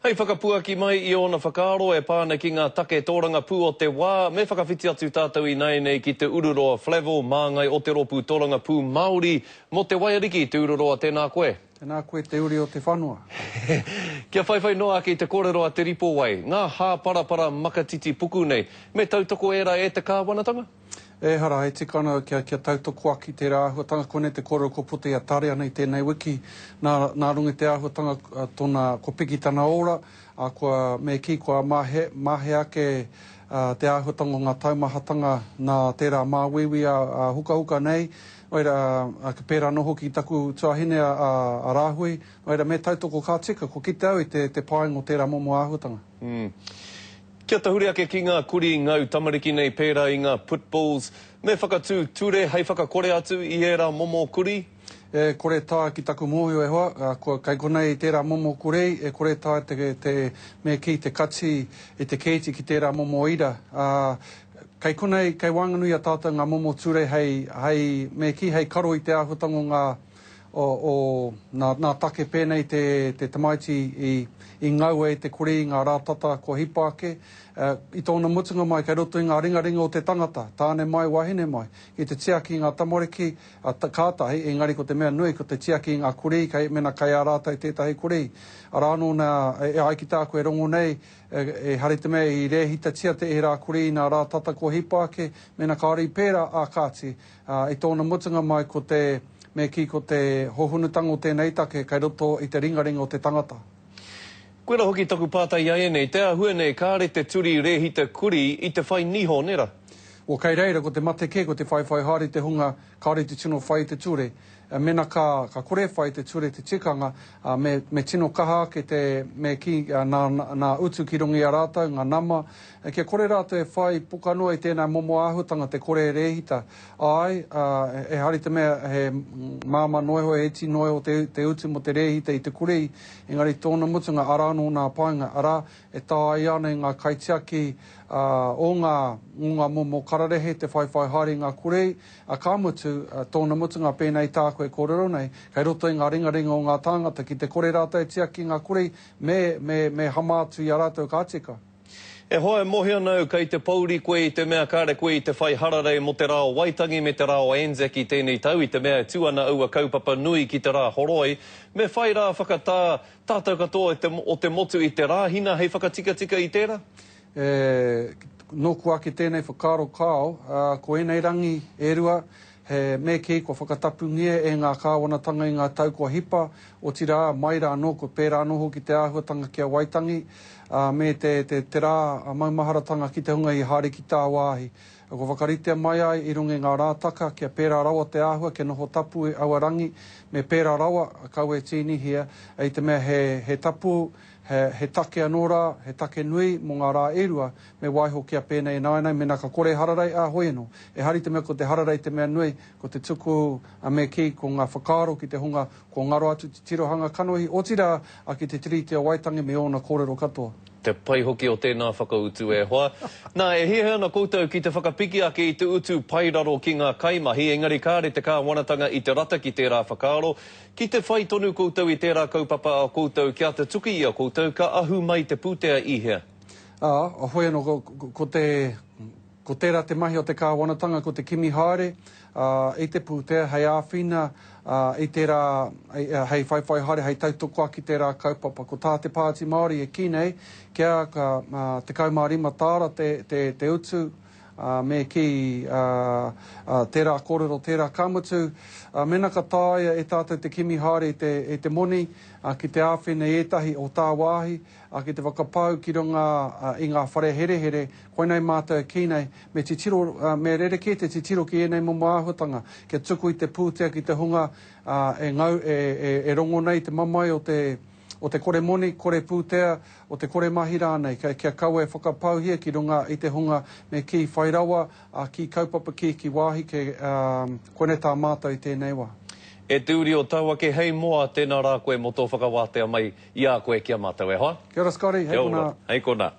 Hei whakapuaki mai I ona whakaaro e pāna ki ngā take tōranga pū o te wā. Me whakawhiti atu tātou I nei ki te ururoa Flavel, māngai o te ropu tōranga pū Māori. Mo te waiariki te ururoa tēnā koe. Tēnā koe te uri o te whanua. Kia whaiwhai noa ki te kōrero a te ripo wai. Ngā hāparapara makatiti puku nei. Me tautoko era e te kāwanatanga? E hara, e tikana kia tautoko aki te rāhuatanga kone te kōrero ko puti a tare ana I tēnei wiki. Nā rungi te āhuatanga tōna ko piki tana ora, a kua me ki kua mahe ake te āhuatanga o ngā taumahatanga nā tērā māwiwi a huka nei. Oira, ka pērā noho ki taku tuahine a rāhui. Oira, me tautoko kā tika, ko ki te au I te pāingo tērā momo āhuatanga. Kia tahuri ake ki ngā kuri ngau tamariki nei pērā I ngā putbulls. Me whakatū ture hei whakakore atu I era momo kuri? E kore tā ki taku mōhio e hoa, kai konei tērā momo kurei, e kore tā me ki te kachi I te keiti ki tērā momo ira. Kai konei, kai wanganui a tātou ngā momo ture hei me ki hei karo I te āhuatanga nā take pēnei te tamaiti I ngau e te kore I ngā rātata ko hipa ake. I tōna mutunga mai kai roto I ngā ringaringa o te tangata, tāne mai wahine mai. I te tiaki I ngā tamariki, kātahi, engari ko te mea nui, ko te tiaki I ngā kurei, mena kai a rātai tētahi kurei. A rāno e ai ki tāku e rongo nei, e hari te mea I rehita tia te e rā kurei nā rātata ko hipa ake, mena kāri pērā a kāti. I tōna mutunga mai ko te me ki ko te hohunutanga o tēnei take, kai roto I te ringaringa o te tangata. Koera hoki taku pātai ai nei, te ahua nei kāre te turi rehita kuri I te whai niho nera? O kei reira, ko te mate ke, ko te whai hari te hunga, kāre te tino whai te ture. Mena ka kore whai te ture te tikanga, me tino kaha ke te me ki nā utu ki rongi a rātou, ngā nama. Kia kore rātou e whai pukanua I tēnā momo āhutanga te kore rehita. Ai, e hari te mea he māma noiho e eti noiho te utu mo te rehita I te kurei. Engari tōna mutunga arano nā painga ara e tā ai ana I ngā kaitiaki o ngā momo kararehe te whai hari ngā kurei. A kā mutu, tōna mutunga pēnei tāko e kōrero nei, kei roto I ngā ringaringa o ngā tāngata ki te kore rātou e tiaki ngā kurei me hamātu I a rātou kātika. E hoa mohi anau kei te pauri koe I te mea kāre koe I te whai hararei mo te rao Waitangi me te rao Anzac I tēnei tau I te mea tuana aua kaupapa nui ki te rā horoi. Me whai rā whakatā tātou katoa o te motu I te rāhina hei whakatika I tērā? Noku ake tēnei whakaro kāo, ko enei rangi e rua, he me ki ko whakatapu ngia e ngā kāwanatanga I ngā tau kua hipa, o tira mai rā no ko pērā noho ki te āhuatanga kia Waitangi, me te rā maumaharatanga ki te hunga I haere ki tā wāhi. Ko whakaritea mai ai I runga ngā rātaka kia pērā rawa te āhua, ke noho tapu e awarangi, me pērā rawa kau e tīni hia, e te mea he tapu, he take anora, he take nui mo ngā rā erua, me waiho kia pēnei nainai, mena ka kore hararei a hoeno. E hari te mea ko te hararei te mea nui, ko te tuku a me ki ko ngā whakaro ki te hunga, ko ngaro atu te tirohanga kanohi, o tira a ki te tiriti a Waitangi me ona kōrero katoa. Te pai hoki o tēnā whakautu e hoa. Nā, e hia ana koutou ki te whakapiki ake I te utu pairaro ki ngā kaimahi, engari kāre te kāwanatanga I te rata ki tērā whakaaro. Ki te whai tonu koutou I tērā kaupapa a koutou, kia te tuki I a koutou, ka ahu mai te pūtea I hea. A hoi anō, ko tērā te mahi o te kāwanatanga, ko te kimi haere, I te pūtea, hei āwhina, I tērā, hei whai haere, hei tautoko aki tērā kaupapa. Ko tā te pāti Māori e ki nei, kia te kaumārima tāra te utu, me ki tērā kōrero, tērā kamutu. Mena ka tāia e tātou te kimi haere e te moni, ki te āwhine etahi o tā wāhi, ki te whakapau ki runga I ngā whare here, koe nei mātou ki nei, me me rereke te tiro ki enei momo āhuatanga, kia tuku I te pūtea ki te hunga, e rongo nei te mamai o te kore moni, kore pūtea, o te kore mahi rānei, kia kau e whakapau hia ki runga I te hunga me ki whairawa, ki kaupapa ki wāhi, koe nei tā mātou I tēnei wā. E te uri o tau ake, hei moa tēnā rā koe mo tō whakawātea mai I a koe kia mātou e hoa. Kia ora Scotty, hei kona. Hei kona.